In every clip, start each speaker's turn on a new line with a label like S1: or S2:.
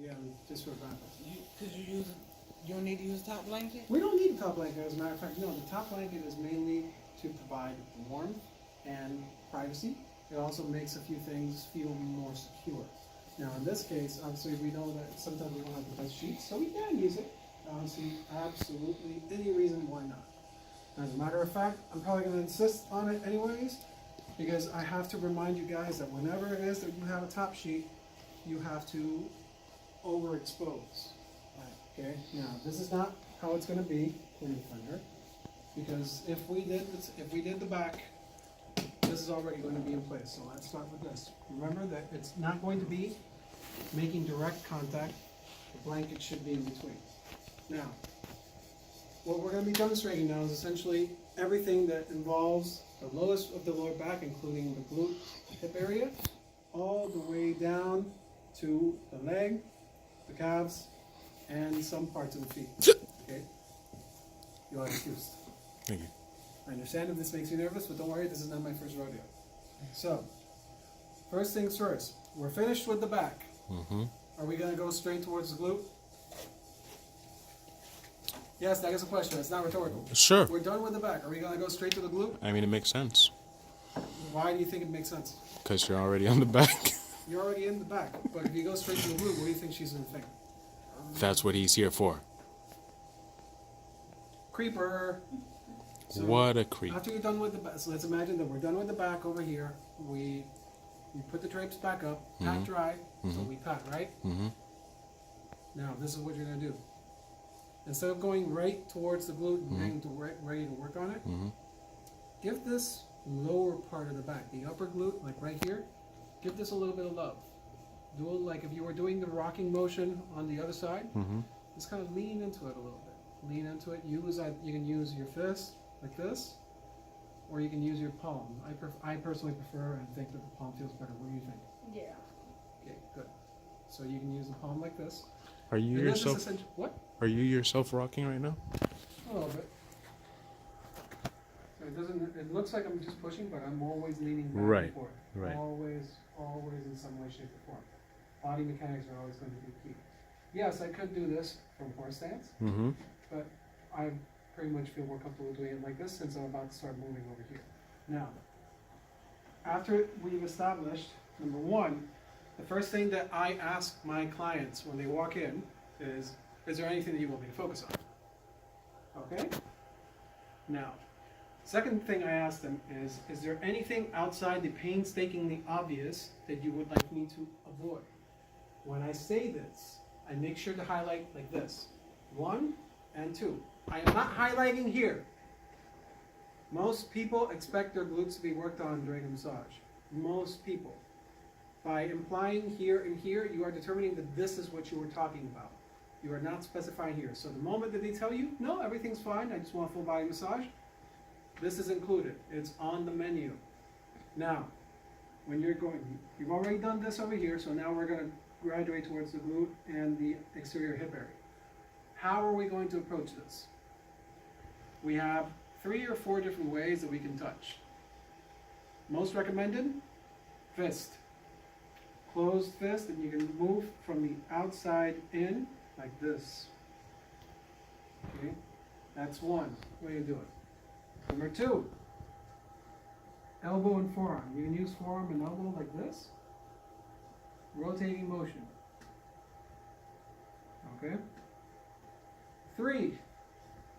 S1: again, just for backup.
S2: You don't need to use a top blanket?
S1: We don't need a top blanket, as a matter of fact. No, the top blanket is mainly to provide warmth and privacy. It also makes a few things feel more secure. Now, in this case, obviously, we know that sometimes we don't have the best sheets, so we can use it. I don't see absolutely any reason why not. As a matter of fact, I'm probably going to insist on it anyways, because I have to remind you guys that whenever it is that you have a top sheet, you have to overexpose. Okay, now this is not how it's going to be in the Thunder, because if we did the back, this is already going to be in place. So let's start with this. Remember that it's not going to be making direct contact. The blanket should be in between. Now, what we're going to be demonstrating now is essentially everything that involves the lowest of the lower back, including the glute, hip area, all the way down to the leg, the calves, and some parts of the feet. Okay? You are excused.
S3: Thank you.
S1: I understand if this makes you nervous, but don't worry, this is not my first rodeo. So, first things first, we're finished with the back.
S3: Mm-hmm.
S1: Are we going to go straight towards the glute? Yes, that is a question. It's not rhetorical.
S3: Sure.
S1: We're done with the back. Are we going to go straight to the glute?
S3: I mean, it makes sense.
S1: Why do you think it makes sense?
S3: Because you're already on the back.
S1: You're already in the back, but if you go straight to the glute, what do you think she's going to think?
S3: That's what he's here for.
S1: Creeper. So
S3: What a creep.
S1: after you're done with the back, so let's imagine that we're done with the back over here. We put the drapes back up, pat dry, so we pat, right?
S3: Mm-hmm.
S1: Now, this is what you're going to do. Instead of going right towards the glute and getting ready to work on it,
S3: Mm-hmm.
S1: give this lower part of the back, the upper glute, like right here, give this a little bit of love. Do it like if you were doing the rocking motion on the other side,
S3: Mm-hmm.
S1: just kind of lean into it a little bit. Lean into it. You can use your fist like this, or you can use your palm. I personally prefer and think that the palm feels better. What do you think?
S4: Yeah.
S1: Okay, good. So you can use the palm like this.
S3: Are you
S1: And this is
S3: yourself?
S1: essentially, what?
S3: Are you yourself rocking right now?
S1: A little bit. So it doesn't. It looks like I'm just pushing, but I'm always leaning back
S3: Right,
S1: and forth.
S3: right.
S1: Always in some way, shape, or form. Body mechanics are always going to be key. Yes, I could do this from horse stance,
S3: Mm-hmm.
S1: but I pretty much feel more comfortable doing it like this since I'm about to start moving over here. Now, after we've established, number one, the first thing that I ask my clients when they walk in is there anything that you want me to focus on? Okay? Now, second thing I ask them is there anything outside the painstakingly obvious that you would like me to avoid? When I say this, I make sure to highlight like this. 1 and 2. I am not highlighting here. Most people expect their glutes to be worked on during a massage. Most people. By implying here and here, you are determining that this is what you were talking about. You are not specifying here. So the moment that they tell you, no, everything's fine, I just want a full body massage, this is included. It's on the menu. Now, when you've already done this over here, so now we're going to graduate towards the glute and the exterior hip area. How are we going to approach this? We have 3 or 4 different ways that we can touch. Most recommended, fist. Closed fist, and you can move from the outside in like this. Okay, that's one way to do it. Number 2, elbow and forearm. You can use forearm and elbow like this. Rotating motion. Okay. 3,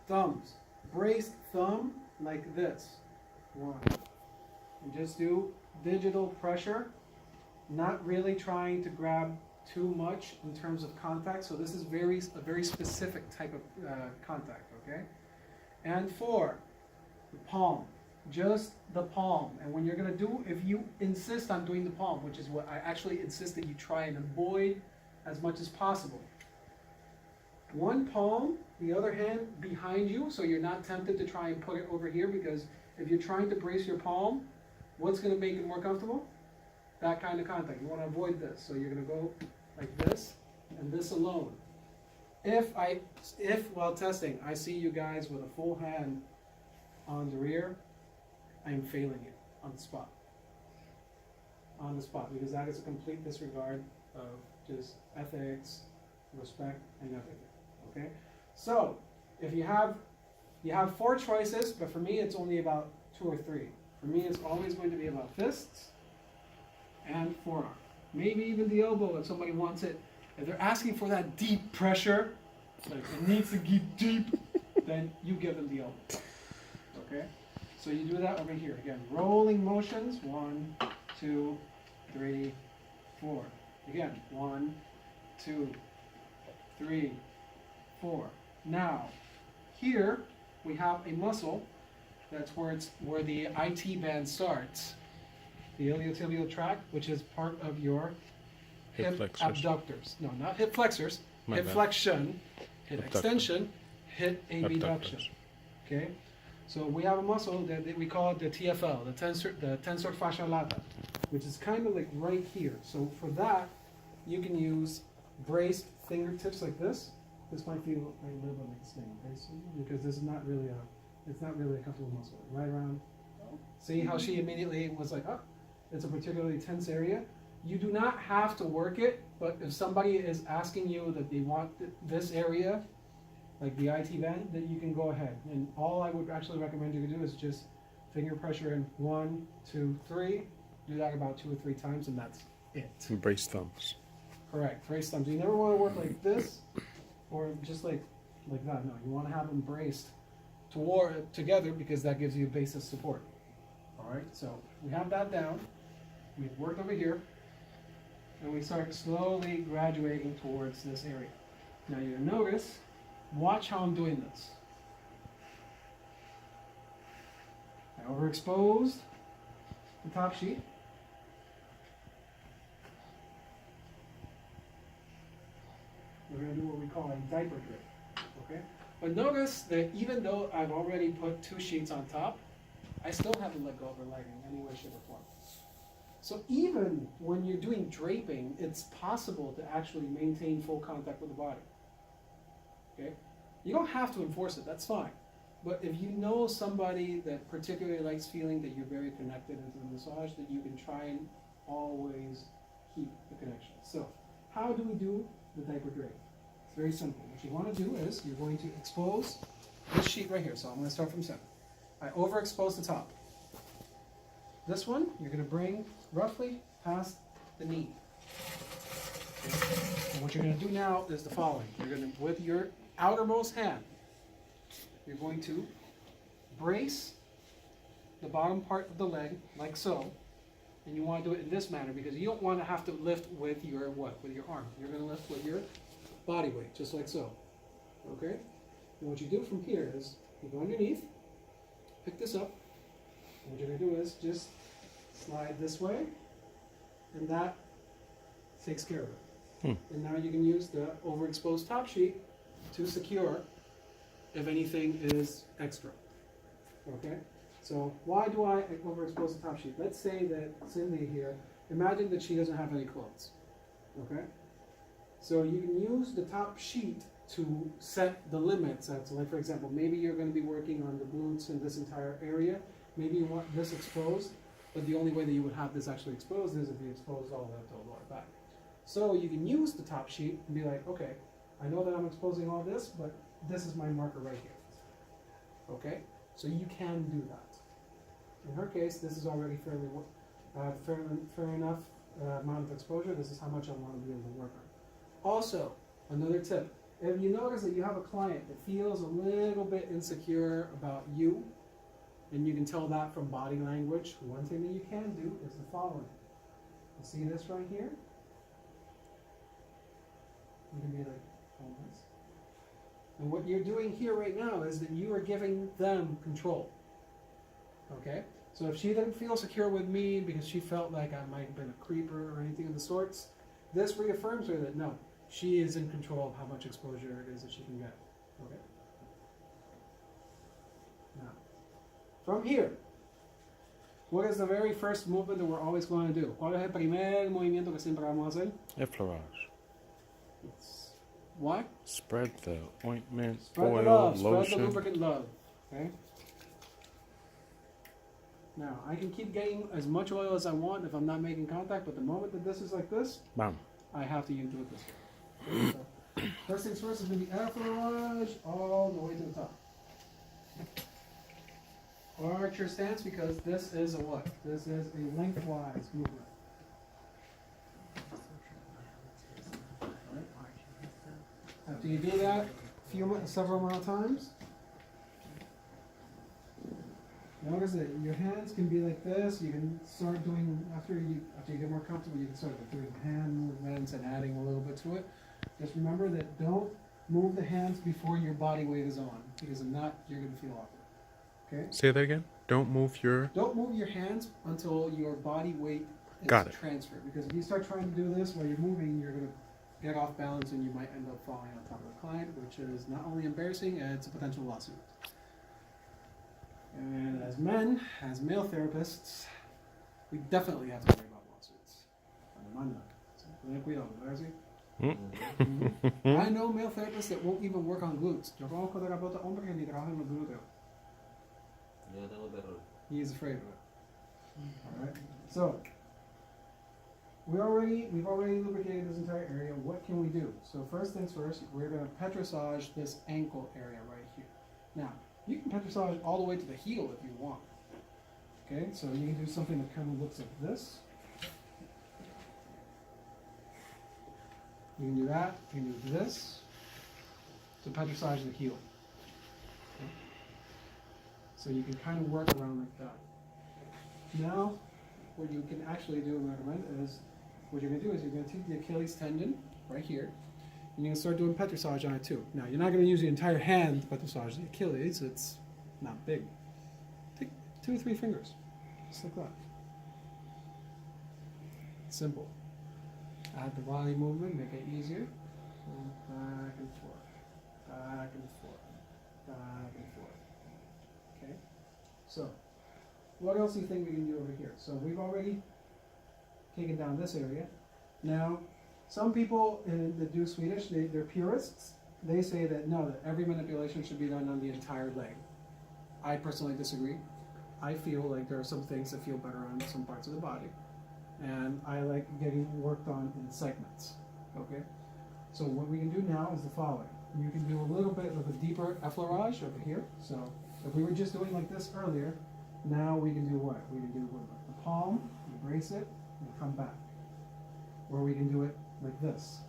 S1: thumbs. Braced thumb like this. 1. And just do digital pressure, not really trying to grab too much in terms of contact. So this is a very specific type of contact, okay? And 4, the palm. Just the palm. And when you're going to do, if you insist on doing the palm, which is what I actually insist that you try and avoid as much as possible. One palm, the other hand behind you, so you're not tempted to try and put it over here, because if you're trying to brace your palm, what's going to make it more comfortable? That kind of contact. You want to avoid this. So you're going to go like this and this alone. If while testing, I see you guys with a full hand on the rear, I'm failing it on the spot. On the spot, because that is a complete disregard of just ethics, respect, and everything. Okay? So, if you have 4 choices, but for me it's only about 2 or 3. For me it's always going to be about fists and forearm. Maybe even the elbow if somebody wants it. If they're asking for that deep pressure, like it needs to get deep, then you give them the elbow. Okay? So you do that over here. Again, rolling motions. 1, 2, 3, 4. Again, 1, 2, 3, 4. Now, here we have a muscle. That's where the IT band starts. The iliotibial tract, which is part of your
S3: Hip
S1: hip
S3: flexors.
S1: abductors. No, not hip flexors.
S3: My
S1: Hip
S3: bad.
S1: flexion, hip
S3: Abductor.
S1: extension, hip abduction.
S3: Abductors.
S1: Okay, so we have a muscle that we call it the TFL, the tensor fascia lata, which is kind of like right here. So for that, you can use braced fingertips like this. This might feel a little bit like this thing, okay? So, because this is not really it's not really a comfortable muscle. Right around. See how she immediately was like, oh, it's a particularly tense area. You do not have to work it, but if somebody is asking you that they want this area, like the IT band, then you can go ahead. And all I would actually recommend you to do is just finger pressure in 1, 2, 3. Do that about 2 or 3 times, and that's it.
S3: Brace thumbs.
S1: Correct. Brace thumbs. You never want to work like this, or just like that. No, you want to have them braced together because that gives you a basis support. All right. So we have that down. We've worked over here, and we start slowly graduating towards this area. Now you'll notice. Watch how I'm doing this. I overexposed the top sheet. We're going to do what we call a diaper drip. Okay? But notice that even though I've already put 2 sheets on top, I still haven't let go of her leg in any way, shape, or form. So even when you're doing draping, it's possible to actually maintain full contact with the body. Okay? You don't have to enforce it, that's fine. But if you know somebody that particularly likes feeling that you're very connected into the massage, that you can try and always keep the connection. So, how do we do the diaper drape? It's very simple. What you want to do is, you're going to expose this sheet right here. So I'm going to start from center. I overexpose the top. This one, you're going to bring roughly past the knee. And what you're going to do now is the following. You're going to, with your outermost hand, you're going to brace the bottom part of the leg, like so. And you want to do it in this manner because you don't want to have to lift with your what? With your arm. You're going to lift with your body weight, just like so. Okay? And what you do from here is, you go underneath, pick this up, and what you're going to do is just slide this way, and that takes care of it. And now you can use the overexposed top sheet to secure if anything is extra. Okay? So why do I overexpose the top sheet? Let's say that Cindy here, imagine that she doesn't have any clothes. Okay? So you can use the top sheet to set the limits. That's like, for example, maybe you're going to be working on the glutes in this entire area. Maybe you want this exposed, but the only way that you would have this actually exposed is if you expose all the way up to the lower back. So you can use the top sheet and be like, okay, I know that I'm exposing all this, but this is my marker right here. Okay? So you can do that. In her case, this is already fair enough amount of exposure. This is how much I want to be able to work on. Also, another tip. If you notice that you have a client that feels a little bit insecure about you, and you can tell that from body language, one thing that you can do is the following. You see this right here? You can be like, hold this. And what you're doing here right now is that you are giving them control. Okay? So if she didn't feel secure with me because she felt like I might have been a creeper or anything of the sorts, this reaffirms her that no, she is in control of how much exposure it is that she can get. Okay? Now, from here, what is the very first movement that we're always going to do? ¿Cuál es el primer movimiento que siempre vamos a hacer?
S3: Effleurage.
S1: It's what?
S3: Spread the ointment,
S1: Spread
S3: oil,
S1: the love,
S3: lotion.
S1: spread the lubricant love. Okay? Now, I can keep getting as much oil as I want if I'm not making contact, but the moment that this is like this,
S3: Bam.
S1: I have to do it this way. Okay? So, first things first is going to be effleurage all the way to the top. Archer stance, because this is a what? This is a lengthwise movement. After you do that several amount of times, notice that your hands can be like this. You can start doing, after you get more comfortable, you can start doing hand movements and adding a little bit to it. Just remember that don't move the hands before your body weight is on, because if not, you're going to feel awkward. Okay?
S3: Say that again. Don't move your.
S1: Don't move your hands until your body weight is
S3: Got it.
S1: transferred. Because if you start trying to do this while you're moving, you're going to get off balance and you might end up falling on top of the client, which is not only embarrassing, it's a potential lawsuit. And as men, as male therapists, we definitely have to worry about lawsuits. I know male therapists that won't even work on glutes. Yo conozco terapeutas hombres que ni trabajan en los glúteos.
S4: Yo tengo terror.
S1: He is afraid of it. Alright? So, we've already lubricated this entire area. What can we do? So first things first, we're going to petrissage this ankle area right here. Now, you can petrissage all the way to the heel if you want. Okay, so you can do something that kind of looks like this. You can do that. You can do this to petrissage the heel. Okay. So you can kind of work around like that. Now, what you can actually do and recommend is, what you're going to do is you're going to take the Achilles tendon right here, and you're going to start doing petrissage on it too. Now, you're not going to use the entire hand to petrissage the Achilles. It's not big. Take 2 or 3 fingers, just like that. Simple. Add the body movement, make it easier. Back and forth, back and forth, back and forth. Okay? So, what else do you think we can do over here? So we've already taken down this area. Now, some people that do Swedish, they're purists. They say that no, that every manipulation should be done on the entire leg. I personally disagree. I feel like there are some things that feel better on some parts of the body. And I like getting worked on in segments. Okay? So what we can do now is the following. You can do a little bit of a deeper effleurage over here. So if we were just doing like this earlier, now we can do what? We can do with the palm, brace it, and come back. Or we can do it like this.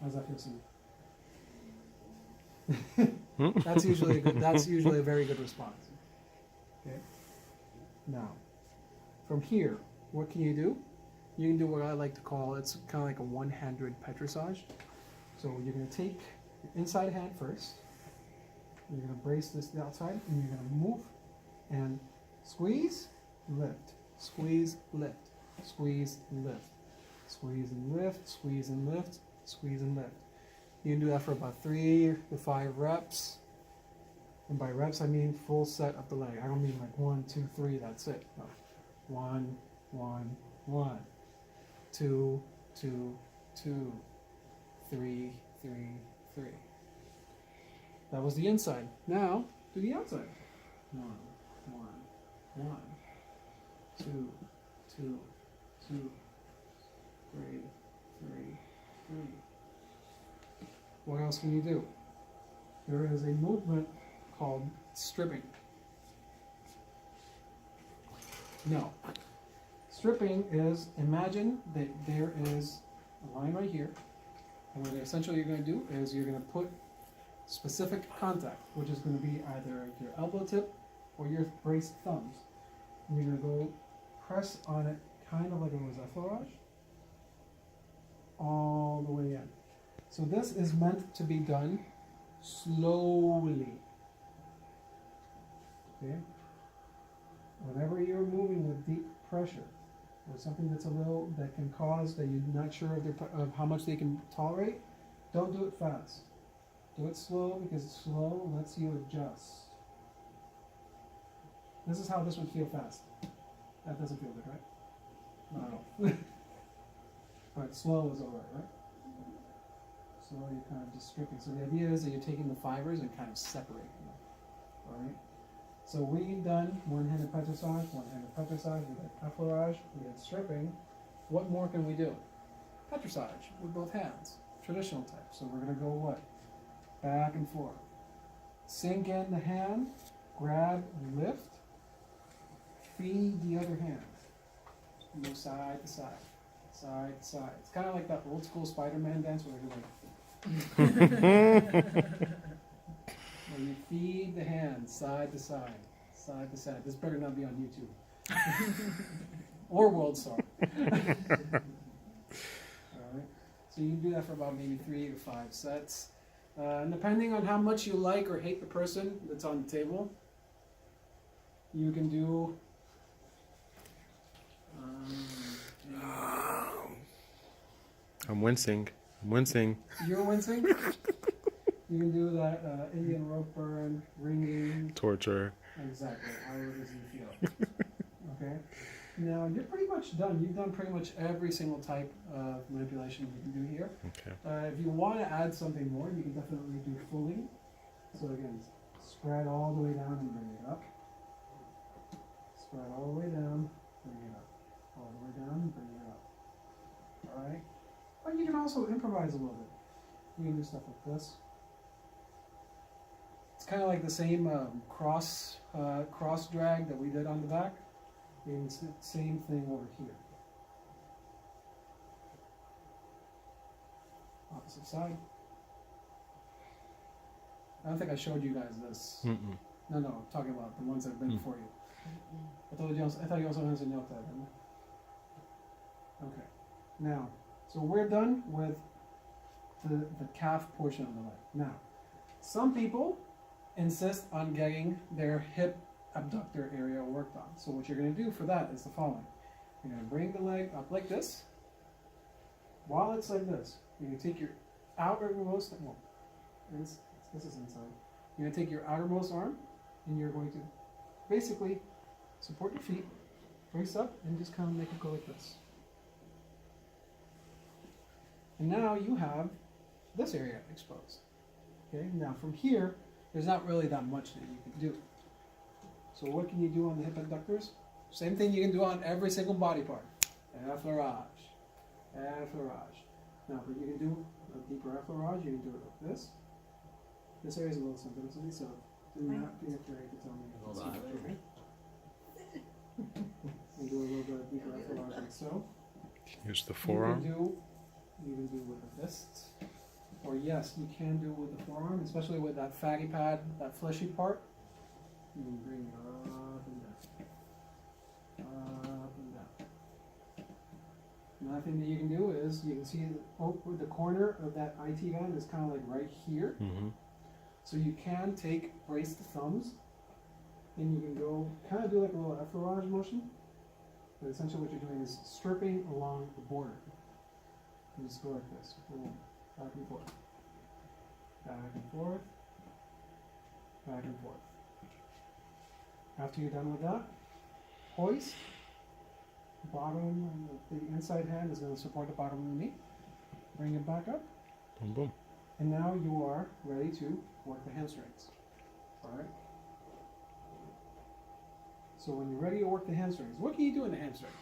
S1: How's that feel, Steve? That's usually a very good response. Okay. Now, from here, what can you do? You can do what I like to call, it's kind of like a one-handed petrissage. So you're going to take your inside hand first. You're going to brace this outside, and you're going to move and squeeze, lift, squeeze, lift, squeeze, lift, squeeze and lift, squeeze and lift, squeeze and lift. You can do that for about 3 to 5 reps. And by reps, I mean full set of the leg. I don't mean like 1, 2, 3, that's it. No. 1, 1, 1, 2, 2, 2, 3, 3, 3. That was the inside. Now, do the outside. 1, 1, 1, 2, 2, 2, 3, 3, 3. What else can you do? There is a movement called stripping. No. Stripping is, imagine that there is a line right here, and what essentially you're going to do is you're going to put specific contact, which is going to be either your elbow tip or your braced thumbs. And you're going to go press on it kind of like it was effleurage, all the way in. So this is meant to be done slowly. Okay? Whenever you're moving with deep pressure, or something that's that can cause that you're not sure of how much they can tolerate, don't do it fast. Do it slow, because slow lets you adjust. This is how this would feel fast. That doesn't feel good, right? Not at all. But slow is alright, right? So you're kind of just stripping. So the idea is that you're taking the fibers and kind of separating them. Alright? So we've done one-handed petrissage, we did effleurage, we did stripping. What more can we do? Petrissage with both hands. traditional type. So we're gonna go what? Back and forth. Sink in the hand, grab, lift, feed the other hand. Move side to side, side to side. It's kind of like that old school Spider-Man dance where they're like, where you feed the hand side to side, side to side. This better not be on YouTube. Or World Star. Alright, so you can do that for about maybe 3 to 5 sets. And depending on how much you like or hate the person that's on the table, you can do.
S3: I'm wincing. I'm wincing.
S1: You're wincing? You can do that Indian rope burn, ringing.
S3: Torture.
S1: Exactly, however it is you feel. Okay? Now, you're pretty much done. You've done pretty much every single type of manipulation you can do here.
S3: Okay.
S1: If you want to add something more, you can definitely do fully. So again, spread all the way down and bring it up. Spread all the way down, bring it up. All the way down and bring it up. Alright? But you can also improvise a little bit. You can do stuff like this. It's kind of like the same cross drag that we did on the back. And it's the same thing over here. Opposite side. I don't think I showed you guys this.
S3: Mm-mm.
S1: No, I'm talking about the ones that have been before you. I thought you also had a note that, didn't you? Okay. Now, so we're done with the calf portion of the leg. Now, some people insist on getting their hip abductor area worked on. So what you're going to do for that is the following. You're going to bring the leg up like this. While it's like this, you're going to take your outermost, well, this is inside. You're going to take your outermost arm and you're going to basically support your feet, brace up, and just kind of make it go like this. And now you have this area exposed. Okay, now from here, there's not really that much that you can do. So what can you do on the hip abductors? Same thing you can do on every single body part. Effleurage. Effleurage. Now, but you can do a deeper effleurage, you can do it like this. This area is a little sensitive, so do not be afraid to tell me if it's not okay. And do a little bit of deeper effleurage like so.
S3: Use the forearm.
S1: You can do with the fists. Or yes, you can do it with the forearm, especially with that fatty pad, that fleshy part. You can bring it up and down. Up and down. Another thing that you can do is, you can see the corner of that IT band is kind of like right here.
S3: Mm-hmm.
S1: So you can brace the thumbs, and you can go, kind of do like a little effleurage motion. But essentially what you're doing is stripping along the border. You just go like this. Boom. Back and forth. Back and forth. Back and forth. After you're done with that, hoist. Bottom, the inside hand is going to support the bottom of the knee. Bring it back up.
S3: Boom, boom.
S1: And now you are ready to work the hamstrings. Alright? So when you're ready to work the hamstrings, what can you do in the hamstrings?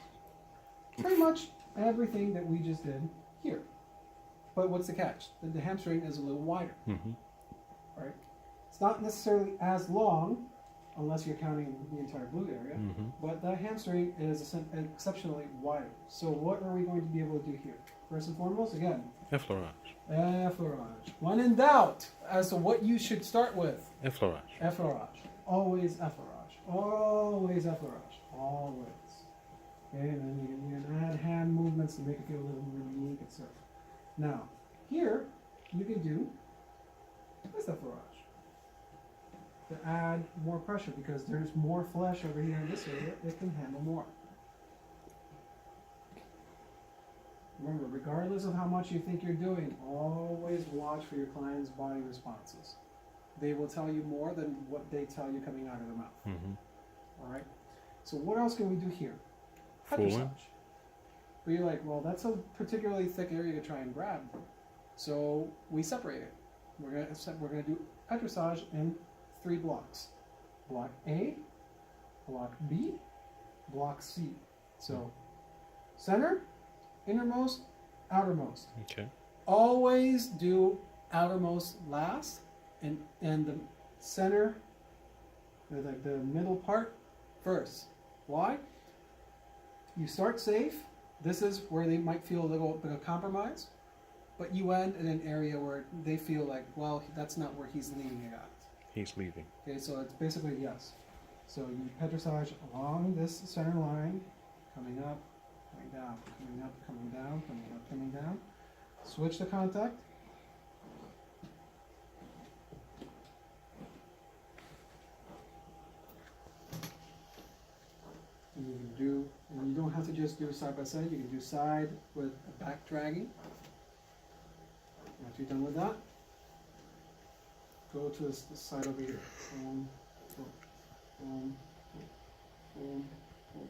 S1: Pretty much everything that we just did here. But what's the catch? The hamstring is a little wider.
S3: Mm-hmm.
S1: Right? It's not necessarily as long, unless you're counting the entire glute area,
S3: Mm-hmm.
S1: but the hamstring is exceptionally wide. So what are we going to be able to do here? First and foremost, again,
S3: Effleurage.
S1: effleurage. When in doubt as to what you should start with,
S3: Effleurage.
S1: effleurage. Always effleurage. Always effleurage. Always. Okay, and then you can add hand movements to make it feel a little more unique, etc. Now, here, you can do this effleurage to add more pressure because there's more flesh over here in this area, it can handle more. Remember, regardless of how much you think you're doing, always watch for your client's body responses. They will tell you more than what they tell you coming out of their mouth.
S3: Mm-hmm.
S1: Alright? So what else can we do here? Head
S3: Full
S1: massage. But you're like, well, that's a particularly thick area to try and grab. So we separate it. We're gonna do head massage in 3 blocks. Block A, block B, block C. So center, innermost, outermost.
S3: Okay.
S1: always do outermost last and the center, like the middle part first. Why? You start safe. This is where they might feel a little bit of compromise, but you end in an area where they feel like, well, that's not where he's leaving it at.
S3: He's leaving.
S1: Okay, so it's basically yes. So you pedressage along this center line, coming up, coming down, coming up, coming down, coming up, coming down. Switch the contact. And you can do, and you don't have to just do side by side, you can do side with a back dragging. After you're done with that, go to this side over here. Boom, boom, boom, boom, boom.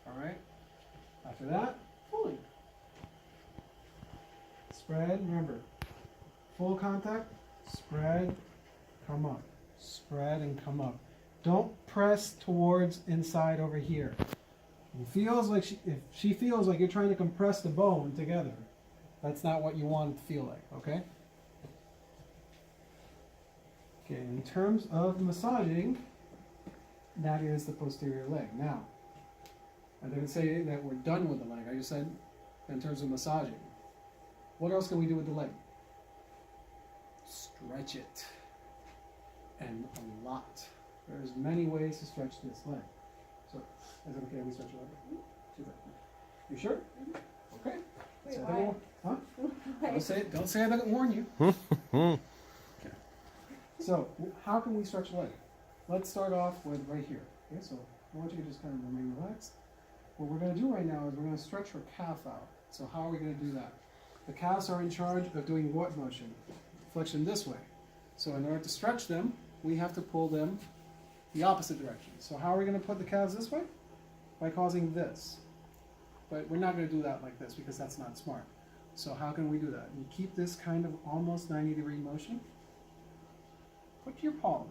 S1: All right. After that, pulling. Spread, remember, full contact, spread, come up. Spread and come up. Don't press towards inside over here. It feels like if she feels like you're trying to compress the bone together, that's not what you want it to feel like, okay? Okay, in terms of massaging, that is the posterior leg. Now, I didn't say that we're done with the leg. I just said in terms of massaging. What else can we do with the leg? Stretch it. And a lot. There's many ways to stretch this leg. So, is it okay if we stretch your leg? Super. You sure? Okay.
S5: Wait,
S1: Say I
S5: why?
S1: didn't wa- Huh? Don't say I didn't warn you. Okay. So, how can we stretch the leg? Let's start off with right here. Okay, so I want you to just kind of remain relaxed. What we're going to do right now is we're going to stretch her calf out. So how are we going to do that? The calves are in charge of doing what motion? Flexion this way. So in order to stretch them, we have to pull them the opposite direction. So how are we going to put the calves this way? By causing this. But we're not going to do that like this because that's not smart. So how can we do that? You keep this kind of almost 90-degree motion. Put your palm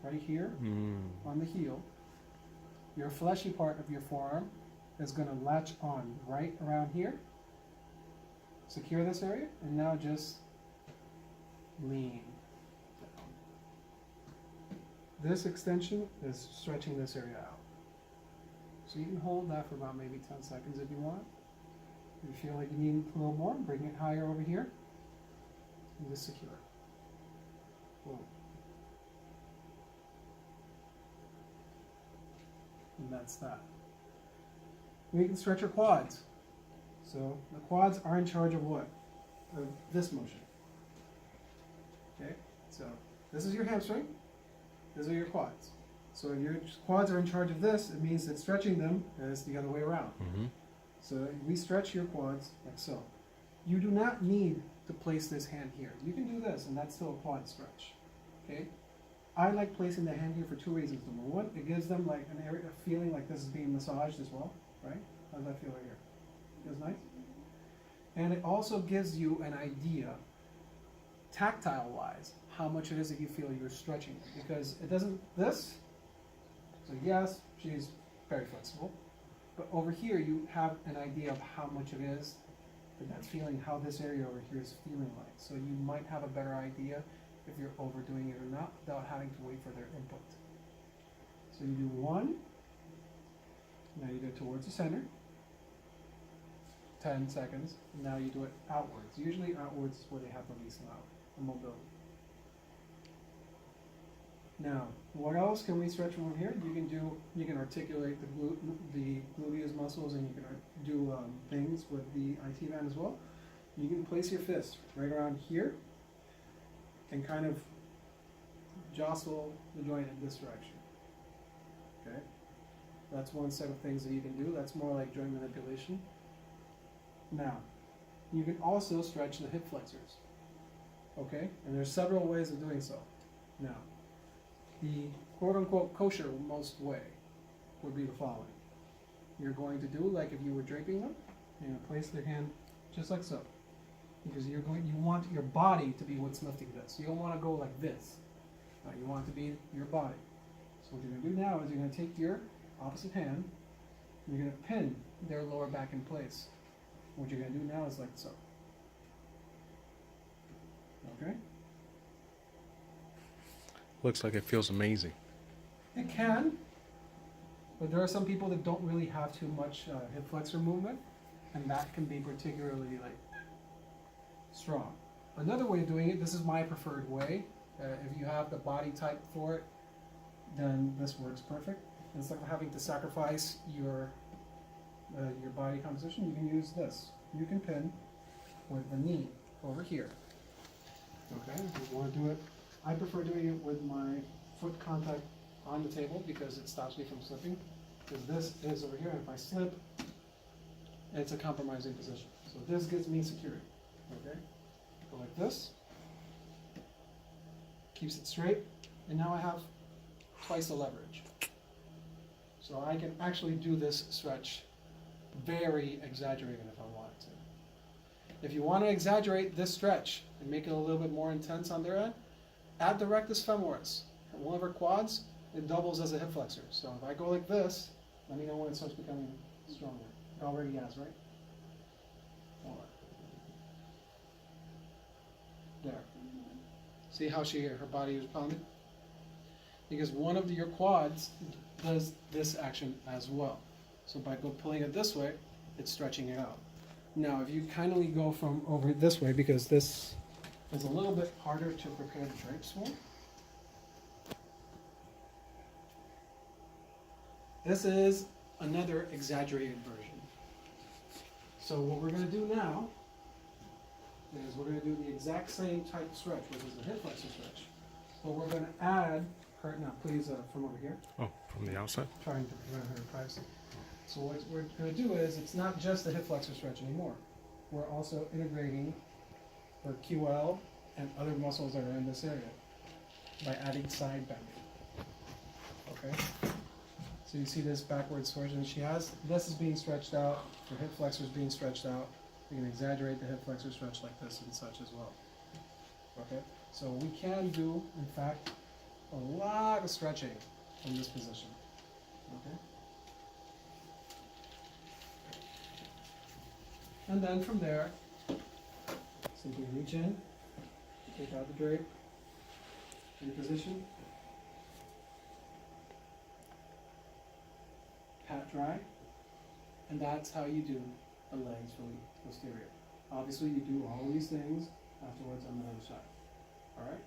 S1: right here on the heel. Your fleshy part of your forearm is going to latch on right around here. Secure this area, and now just lean down. This extension is stretching this area out. So you can hold that for about maybe 10 seconds if you want. If you feel like you need a little more, bring it higher over here, and just secure it. Boom. And that's that. We can stretch our quads. So the quads are in charge of what? Of this motion. Okay, so this is your hamstring, these are your quads. So if your quads are in charge of this, it means that stretching them is the other way around. So we stretch your quads like so. You do not need to place this hand here. You can do this and that's still a quad stretch. Okay? I like placing the hand here for two reasons. Number one, it gives them like an area, a feeling like this is being massaged as well, right? How does that feel right here? Feels nice? And it also gives you an idea, tactile-wise, how much it is that you feel you're stretching. Because it doesn't, this, so yes, she's very flexible, but over here you have an idea of how much it is, and that's feeling how this area over here is feeling like. So you might have a better idea if you're overdoing it or not without having to wait for their input. So you do one, now you do it towards the center, 10 seconds, and now you do it outwards. Usually outwards is where they have the least amount of mobility. Now, what else can we stretch from here? You can articulate the gluteus muscles, and you can do things with the IT band as well. You can place your fist right around here and kind of jostle the joint in this direction. Okay? That's one set of things that you can do. That's more like joint manipulation. Now, you can also stretch the hip flexors. Okay? And there's several ways of doing so. Now, the quote-unquote kosher most way would be the following. You're going to do like if you were draping them, you're going to place their hand just like so. Because you want your body to be what's lifting this. You don't want to go like this. You want it to be your body. So what you're going to do now is you're going to take your opposite hand, and you're going to pin their lower back in place. What you're going to do now is like so.
S3: Looks like it feels amazing.
S1: It can, but there are some people that don't really have too much hip flexor movement, and that can be particularly like strong. Another way of doing it, this is my preferred way. If you have the body type for it, then this works perfect. Instead of having to sacrifice your body composition, you can use this. You can pin with the knee over here. Okay, if you want to do it, I prefer doing it with my foot contact on the table because it stops me from slipping. Because this is over here, and if I slip, it's a compromising position. So this gives me security. Okay, go like this, keeps it straight, and now I have twice the leverage. So I can actually do this stretch very exaggerated if I wanted to. If you want to exaggerate this stretch and make it a little bit more intense on their end, add the rectus femoris. At one of our quads, it doubles as a hip flexor. So if I go like this, let me know when it starts becoming stronger. It already has, right? Hold on. There. See how her body is pounding? Because one of your quads does this action as well. So by pulling it this way, it's stretching it out. Now, if you kindly go from over this way, because this is a little bit harder to prepare the drapes for. This is another exaggerated version. So what we're going to do now is we're going to do the exact same type of stretch, which is the hip flexor stretch. But we're going to add, Kurt, now please from over here,
S3: Oh, from the outside?
S1: trying to prevent her privacy. So what we're going to do is, it's not just the hip flexor stretch anymore. We're also integrating her QL and other muscles that are in this area by adding side bending. Okay? So you see this backward torsion she has. This is being stretched out. Her hip flexor is being stretched out. We can exaggerate the hip flexor stretch like this and such as well. Okay? So we can do, in fact, a lot of stretching in this position. Okay? And then from there, simply reach in, take out the drape, in position, pat dry, and that's how you do the legs from posterior. Obviously, you do all these things afterwards on the other side. All right?